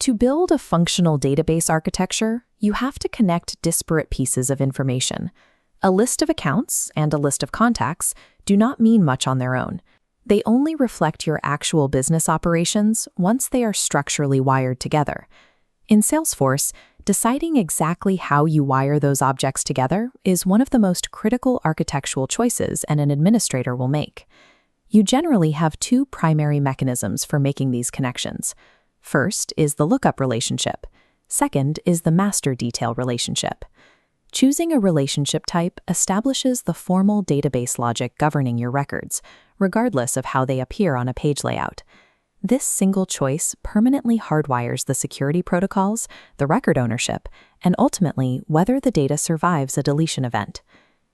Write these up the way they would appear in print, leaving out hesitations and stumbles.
To build a functional database architecture, you have to connect disparate pieces of information. A list of accounts and a list of contacts do not mean much on their own. They only reflect your actual business operations once they are structurally wired together. In Salesforce, deciding exactly how you wire those objects together is one of the most critical architectural choices an administrator will make. You generally have two primary mechanisms for making these connections. First is the lookup relationship. Second is the master detail relationship. Choosing a relationship type establishes the formal database logic governing your records, regardless of how they appear on a page layout. This single choice permanently hardwires the security protocols, the record ownership, and ultimately whether the data survives a deletion event.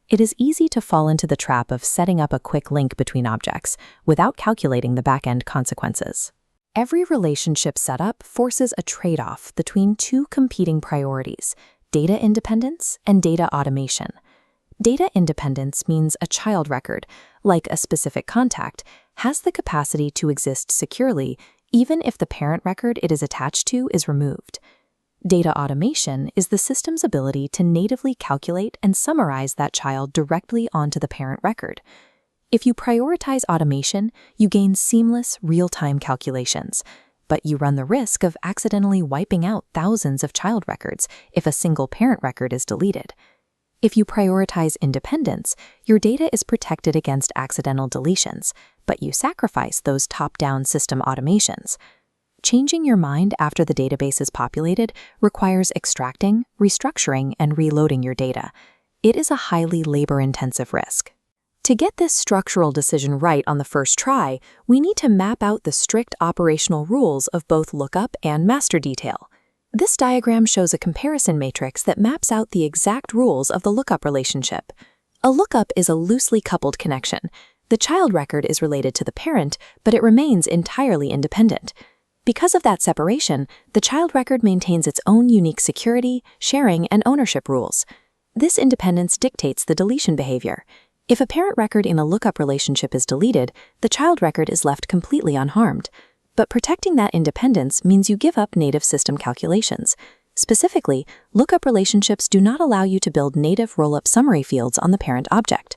It is easy to fall into the trap of setting up a quick link between objects without calculating the back-end consequences. Every relationship setup forces a trade-off between two competing priorities: data independence and data automation. Data independence means a child record, like a specific contact, has the capacity to exist securely even if the parent record it is attached to is removed. Data automation is the system's ability to natively calculate and summarize that child directly onto the parent record. If you prioritize automation, you gain seamless, real-time calculations, but you run the risk of accidentally wiping out thousands of child records if a single parent record is deleted. If you prioritize independence, your data is protected against accidental deletions, but you sacrifice those top-down system automations. Changing your mind after the database is populated requires extracting, restructuring, and reloading your data. It is a highly labor-intensive risk. To get this structural decision right on the first try, we need to map out the strict operational rules of both lookup and master detail. This diagram shows a comparison matrix that maps out the exact rules of the lookup relationship. A lookup is a loosely coupled connection. The child record is related to the parent, but it remains entirely independent. Because of that separation, the child record maintains its own unique security, sharing, and ownership rules. This independence dictates the deletion behavior. If a parent record in a lookup relationship is deleted, the child record is left completely unharmed. But protecting that independence means you give up native system calculations. Specifically, lookup relationships do not allow you to build native roll-up summary fields on the parent object.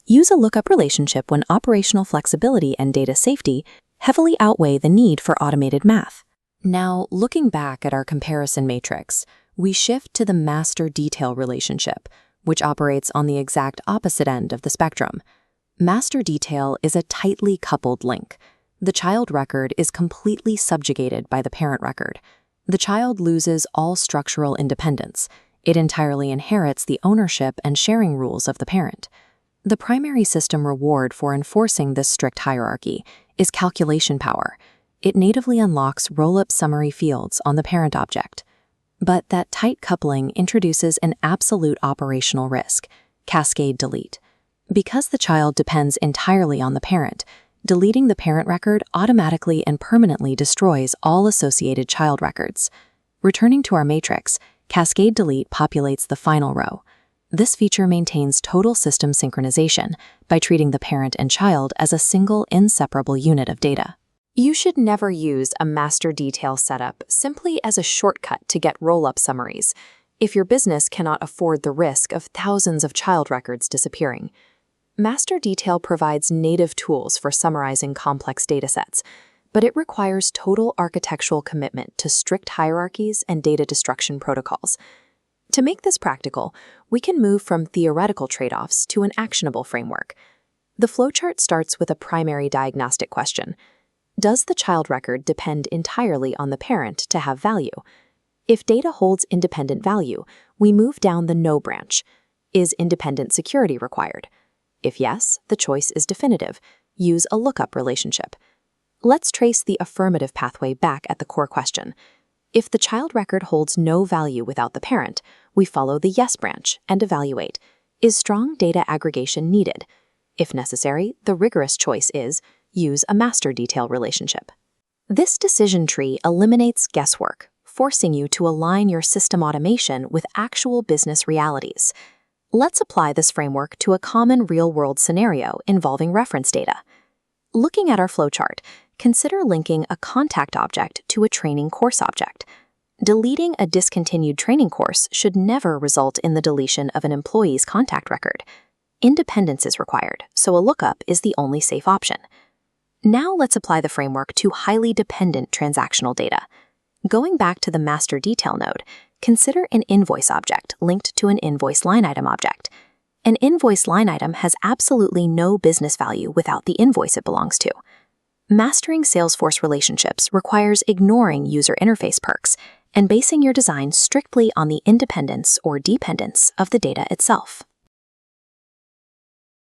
Use a lookup relationship when operational flexibility and data safety heavily outweigh the need for automated math. Now, looking back at our comparison matrix, we shift to the master detail relationship, which operates on the exact opposite end of the spectrum. Master detail is a tightly coupled link. The child record is completely subjugated by the parent record. The child loses all structural independence. It entirely inherits the ownership and sharing rules of the parent. The primary system reward for enforcing this strict hierarchy is calculation power. It natively unlocks roll-up summary fields on the parent object. But that tight coupling introduces an absolute operational risk: cascade delete. Because the child depends entirely on the parent, deleting the parent record automatically and permanently destroys all associated child records. Returning to our matrix, cascade delete populates the final row. This feature maintains total system synchronization by treating the parent and child as a single, inseparable unit of data. You should never use a master detail setup simply as a shortcut to get roll-up summaries if your business cannot afford the risk of thousands of child records disappearing. Master detail provides native tools for summarizing complex datasets, but it requires total architectural commitment to strict hierarchies and data destruction protocols. To make this practical, we can move from theoretical trade-offs to an actionable framework. The flowchart starts with a primary diagnostic question. Does the child record depend entirely on the parent to have value? If data holds independent value, we move down the no branch. Is independent security required? If yes, the choice is definitive. Use a lookup relationship. Let's trace the affirmative pathway back at the core question. If the child record holds no value without the parent, we follow the yes branch and evaluate. Is strong data aggregation needed? If necessary, the rigorous choice is use a master detail relationship. This decision tree eliminates guesswork, forcing you to align your system automation with actual business realities. Let's apply this framework to a common real-world scenario involving reference data. Looking at our flowchart, consider linking a contact object to a training course object. Deleting a discontinued training course should never result in the deletion of an employee's contact record. Independence is required, so a lookup is the only safe option. Now let's apply the framework to highly dependent transactional data. Going back to the master detail node, consider an invoice object linked to an invoice line item object. An invoice line item has absolutely no business value without the invoice it belongs to. Mastering Salesforce relationships requires ignoring user interface perks and basing your design strictly on the independence or dependence of the data itself.